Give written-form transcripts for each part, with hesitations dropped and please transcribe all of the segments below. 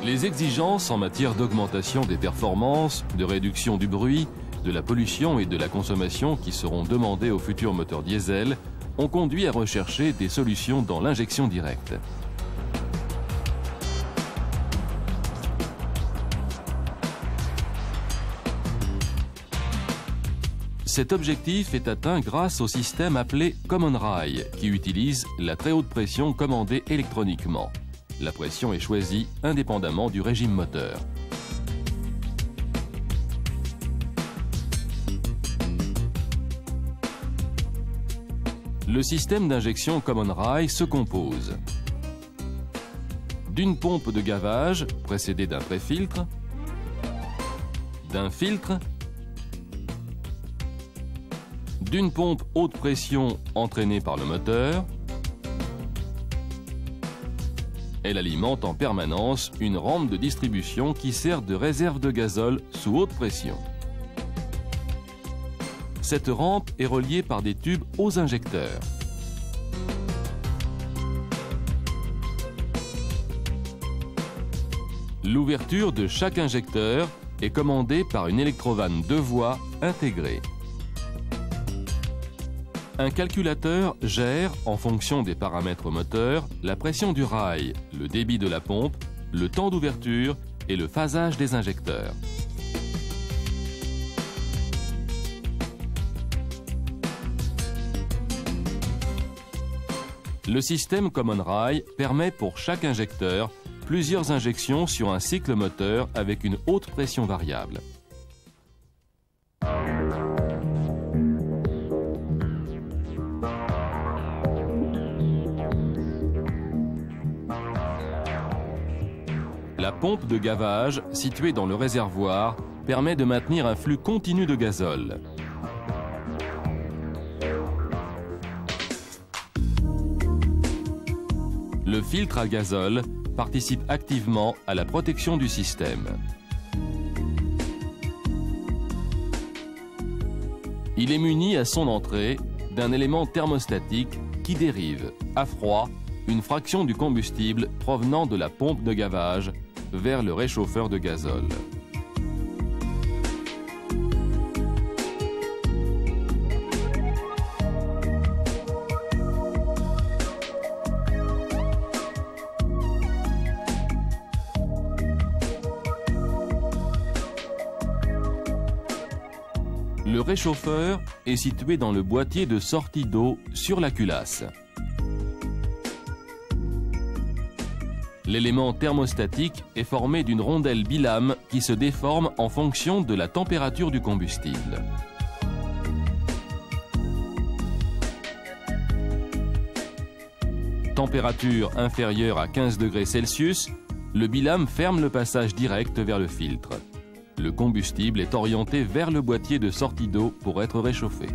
Les exigences en matière d'augmentation des performances, de réduction du bruit, de la pollution et de la consommation qui seront demandées aux futurs moteurs diesel ont conduit à rechercher des solutions dans l'injection directe. Cet objectif est atteint grâce au système appelé Common Rail, qui utilise la très haute pression commandée électroniquement. La pression est choisie indépendamment du régime moteur. Le système d'injection Common Rail se compose d'une pompe de gavage précédée d'un pré-filtre, d'un filtre, d'une pompe haute pression entraînée par le moteur. Elle alimente en permanence une rampe de distribution qui sert de réserve de gazole sous haute pression. Cette rampe est reliée par des tubes aux injecteurs. L'ouverture de chaque injecteur est commandée par une électrovanne 2 voies intégrée. Un calculateur gère, en fonction des paramètres moteurs, la pression du rail, le débit de la pompe, le temps d'ouverture et le phasage des injecteurs. Le système Common Rail permet pour chaque injecteur plusieurs injections sur un cycle moteur avec une haute pression variable. La pompe de gavage, située dans le réservoir, permet de maintenir un flux continu de gazole. Le filtre à gazole participe activement à la protection du système. Il est muni à son entrée d'un élément thermostatique qui dérive, à froid, une fraction du combustible provenant de la pompe de gavage vers le réchauffeur de gazole. Le réchauffeur est situé dans le boîtier de sortie d'eau sur la culasse. L'élément thermostatique est formé d'une rondelle bilame qui se déforme en fonction de la température du combustible. Température inférieure à 15 degrés Celsius, le bilame ferme le passage direct vers le filtre. Le combustible est orienté vers le boîtier de sortie d'eau pour être réchauffé.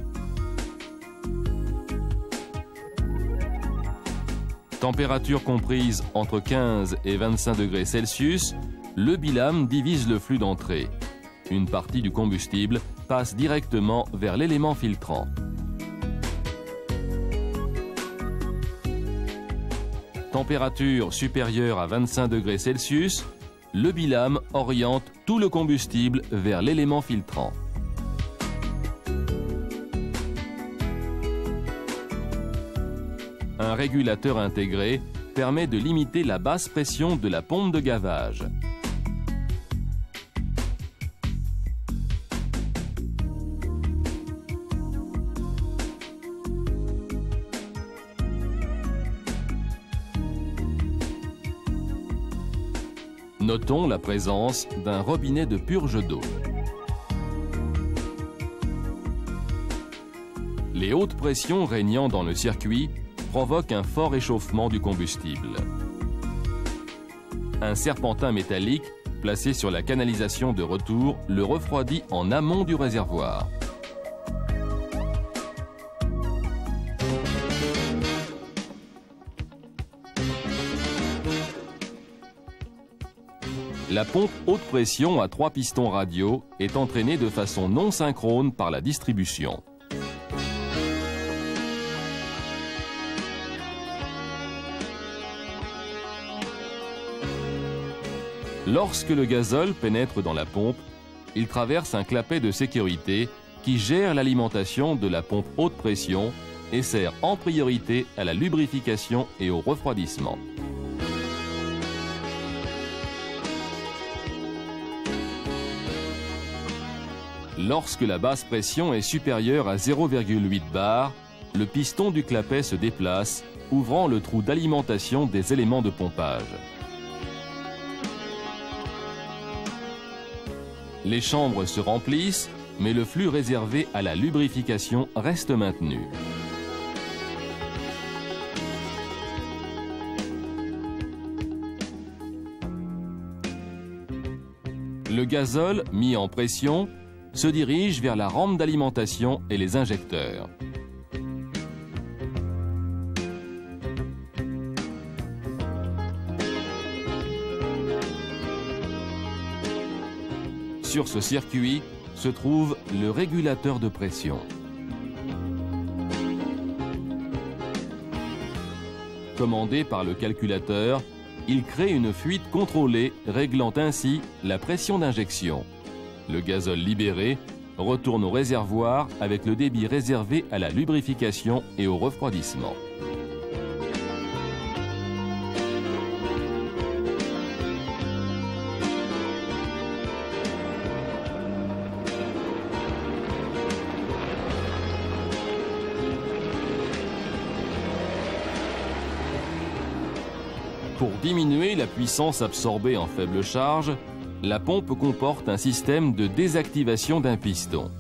Température comprise entre 15 et 25 degrés Celsius, le bilame divise le flux d'entrée. Une partie du combustible passe directement vers l'élément filtrant. Température supérieure à 25 degrés Celsius, le bilame oriente tout le combustible vers l'élément filtrant. Un régulateur intégré permet de limiter la basse pression de la pompe de gavage. Notons la présence d'un robinet de purge d'eau. Les hautes pressions régnant dans le circuit provoquent un fort échauffement du combustible. Un serpentin métallique placé sur la canalisation de retour le refroidit en amont du réservoir. La pompe haute pression à 3 pistons radiaux est entraînée de façon non synchrone par la distribution. Lorsque le gazole pénètre dans la pompe, il traverse un clapet de sécurité qui gère l'alimentation de la pompe haute pression et sert en priorité à la lubrification et au refroidissement. Lorsque la basse pression est supérieure à 0,8 bar, le piston du clapet se déplace, ouvrant le trou d'alimentation des éléments de pompage. Les chambres se remplissent, mais le flux réservé à la lubrification reste maintenu. Le gazole, mis en pression, se dirige vers la rampe d'alimentation et les injecteurs. Sur ce circuit se trouve le régulateur de pression. Commandé par le calculateur, il crée une fuite contrôlée, réglant ainsi la pression d'injection. Le gazole libéré retourne au réservoir avec le débit réservé à la lubrification et au refroidissement. Pour diminuer la puissance absorbée en faible charge, la pompe comporte un système de désactivation d'un piston.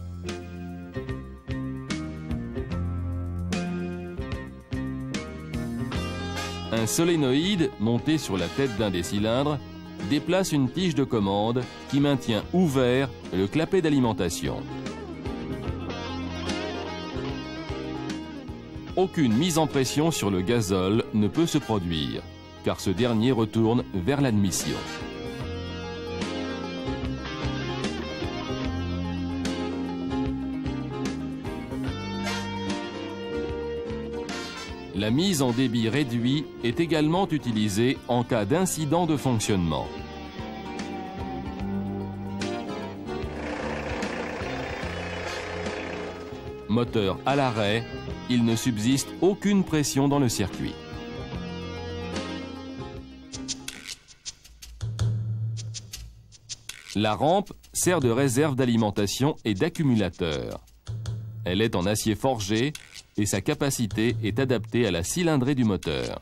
Un solénoïde monté sur la tête d'un des cylindres déplace une tige de commande qui maintient ouvert le clapet d'alimentation. Aucune mise en pression sur le gazole ne peut se produire, car ce dernier retourne vers l'admission. La mise en débit réduit est également utilisée en cas d'incident de fonctionnement. Moteur à l'arrêt, il ne subsiste aucune pression dans le circuit. La rampe sert de réserve d'alimentation et d'accumulateur. Elle est en acier forgé et sa capacité est adaptée à la cylindrée du moteur.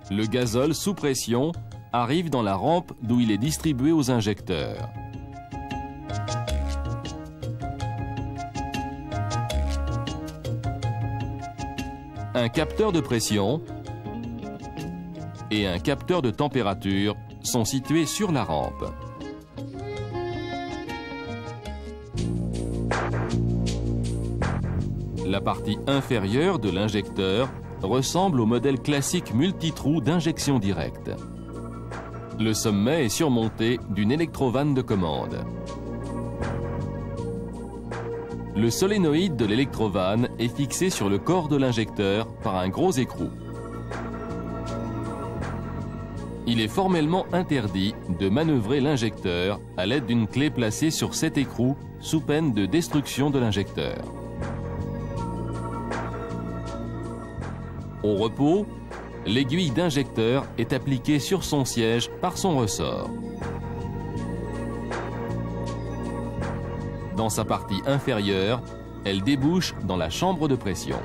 Le gazole sous pression arrive dans la rampe d'où il est distribué aux injecteurs. Un capteur de pression et un capteur de température sont situés sur la rampe. La partie inférieure de l'injecteur ressemble au modèle classique multitrou d'injection directe. Le sommet est surmonté d'une électrovanne de commande. Le solénoïde de l'électrovanne est fixé sur le corps de l'injecteur par un gros écrou. Il est formellement interdit de manœuvrer l'injecteur à l'aide d'une clé placée sur cet écrou sous peine de destruction de l'injecteur. Au repos, l'aiguille d'injecteur est appliquée sur son siège par son ressort. Dans sa partie inférieure, elle débouche dans la chambre de pression.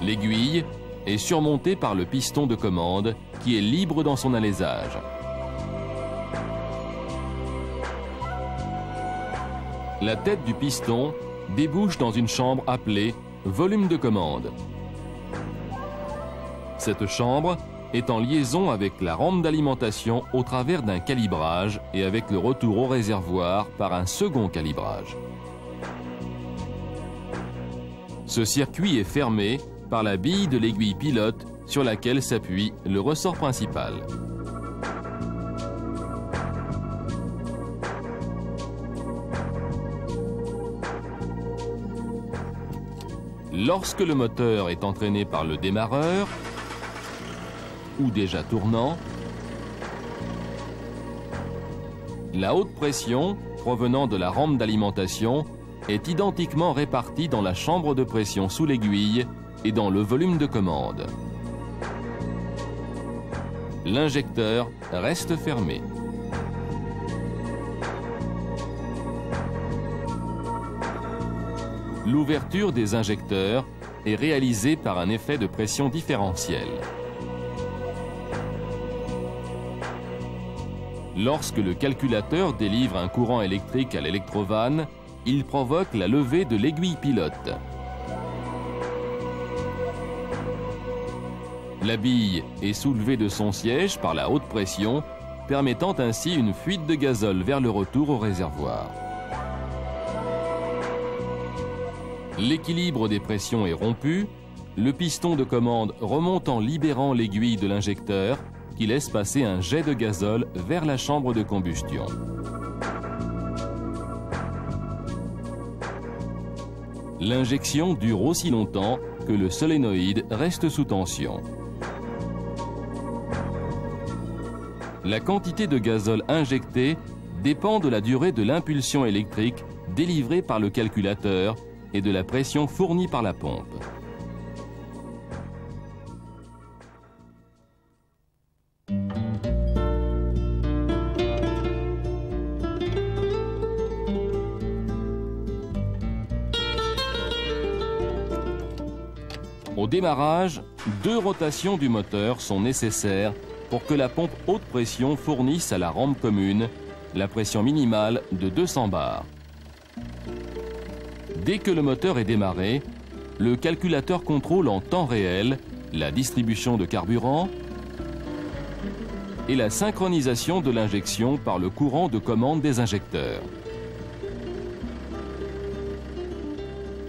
L'aiguille est surmontée par le piston de commande qui est libre dans son alésage. La tête du piston débouche dans une chambre appelée volume de commande. Cette chambre est en liaison avec la rampe d'alimentation au travers d'un calibrage et avec le retour au réservoir par un second calibrage. Ce circuit est fermé par la bille de l'aiguille pilote sur laquelle s'appuie le ressort principal. Lorsque le moteur est entraîné par le démarreur ou déjà tournant, la haute pression provenant de la rampe d'alimentation est identiquement répartie dans la chambre de pression sous l'aiguille et dans le volume de commande. L'injecteur reste fermé. L'ouverture des injecteurs est réalisée par un effet de pression différentiel. Lorsque le calculateur délivre un courant électrique à l'électrovanne, il provoque la levée de l'aiguille pilote. La bille est soulevée de son siège par la haute pression, permettant ainsi une fuite de gazole vers le retour au réservoir. L'équilibre des pressions est rompu, le piston de commande remonte en libérant l'aiguille de l'injecteur qui laisse passer un jet de gazole vers la chambre de combustion. L'injection dure aussi longtemps que le solénoïde reste sous tension. La quantité de gazole injectée dépend de la durée de l'impulsion électrique délivrée par le calculateur et de la pression fournie par la pompe. Au démarrage, 2 rotations du moteur sont nécessaires pour que la pompe haute pression fournisse à la rampe commune la pression minimale de 200 bars. Dès que le moteur est démarré, le calculateur contrôle en temps réel la distribution de carburant et la synchronisation de l'injection par le courant de commande des injecteurs.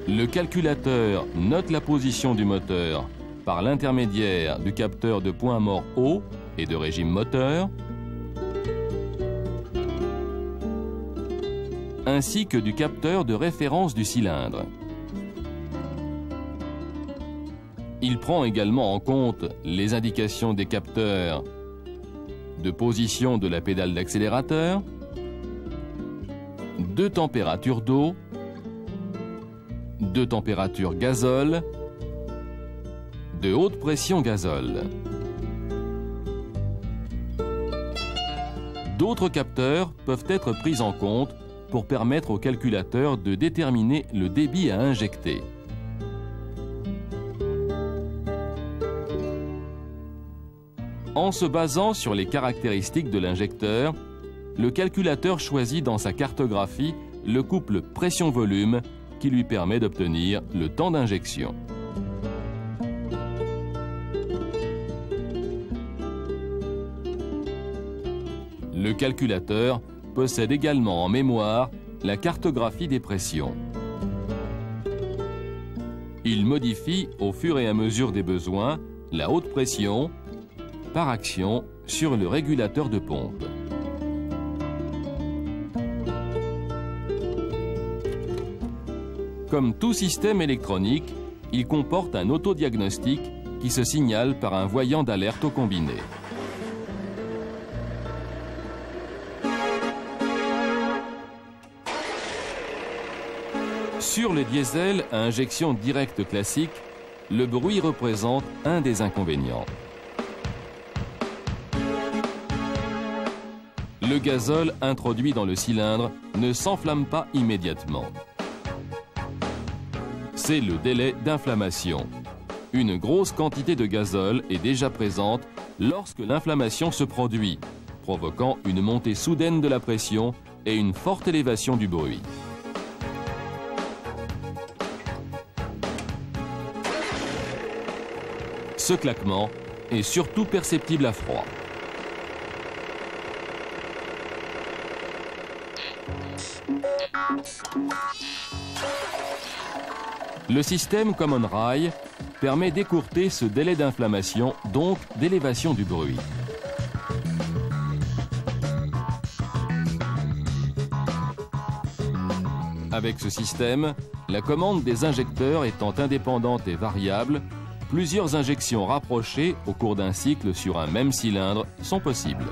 Le calculateur note la position du moteur par l'intermédiaire du capteur de point mort haut et de régime moteur, ainsi que du capteur de référence du cylindre. Il prend également en compte les indications des capteurs de position de la pédale d'accélérateur, de température d'eau, de température gazole, de haute pression gazole. D'autres capteurs peuvent être pris en compte pour permettre au calculateur de déterminer le débit à injecter. En se basant sur les caractéristiques de l'injecteur, le calculateur choisit dans sa cartographie le couple pression-volume qui lui permet d'obtenir le temps d'injection. Le calculateur possède également en mémoire la cartographie des pressions. Il modifie au fur et à mesure des besoins la haute pression par action sur le régulateur de pompe. Comme tout système électronique, il comporte un autodiagnostic qui se signale par un voyant d'alerte au combiné. Sur le diesel à injection directe classique, le bruit représente un des inconvénients. Le gazole introduit dans le cylindre ne s'enflamme pas immédiatement. C'est le délai d'inflammation. Une grosse quantité de gazole est déjà présente lorsque l'inflammation se produit, provoquant une montée soudaine de la pression et une forte élévation du bruit. Ce claquement est surtout perceptible à froid. Le système Common Rail permet d'écourter ce délai d'inflammation, donc d'élévation du bruit. Avec ce système, la commande des injecteurs étant indépendante et variable, plusieurs injections rapprochées au cours d'un cycle sur un même cylindre sont possibles.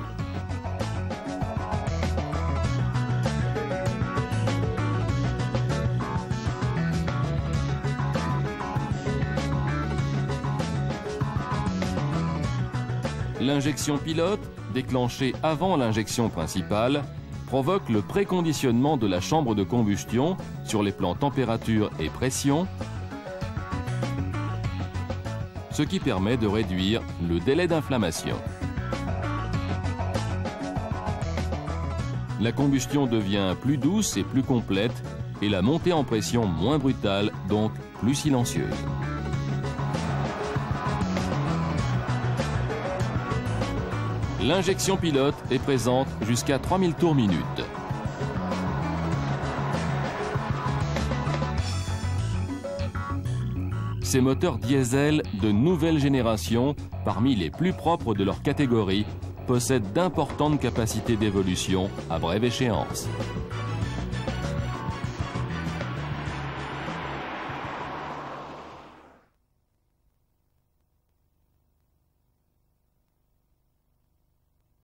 L'injection pilote, déclenchée avant l'injection principale, provoque le préconditionnement de la chambre de combustion sur les plans température et pression, ce qui permet de réduire le délai d'inflammation. La combustion devient plus douce et plus complète et la montée en pression moins brutale, donc plus silencieuse. L'injection pilote est présente jusqu'à 3000 tours minute. Ces moteurs diesel de nouvelle génération, parmi les plus propres de leur catégorie, possèdent d'importantes capacités d'évolution à brève échéance.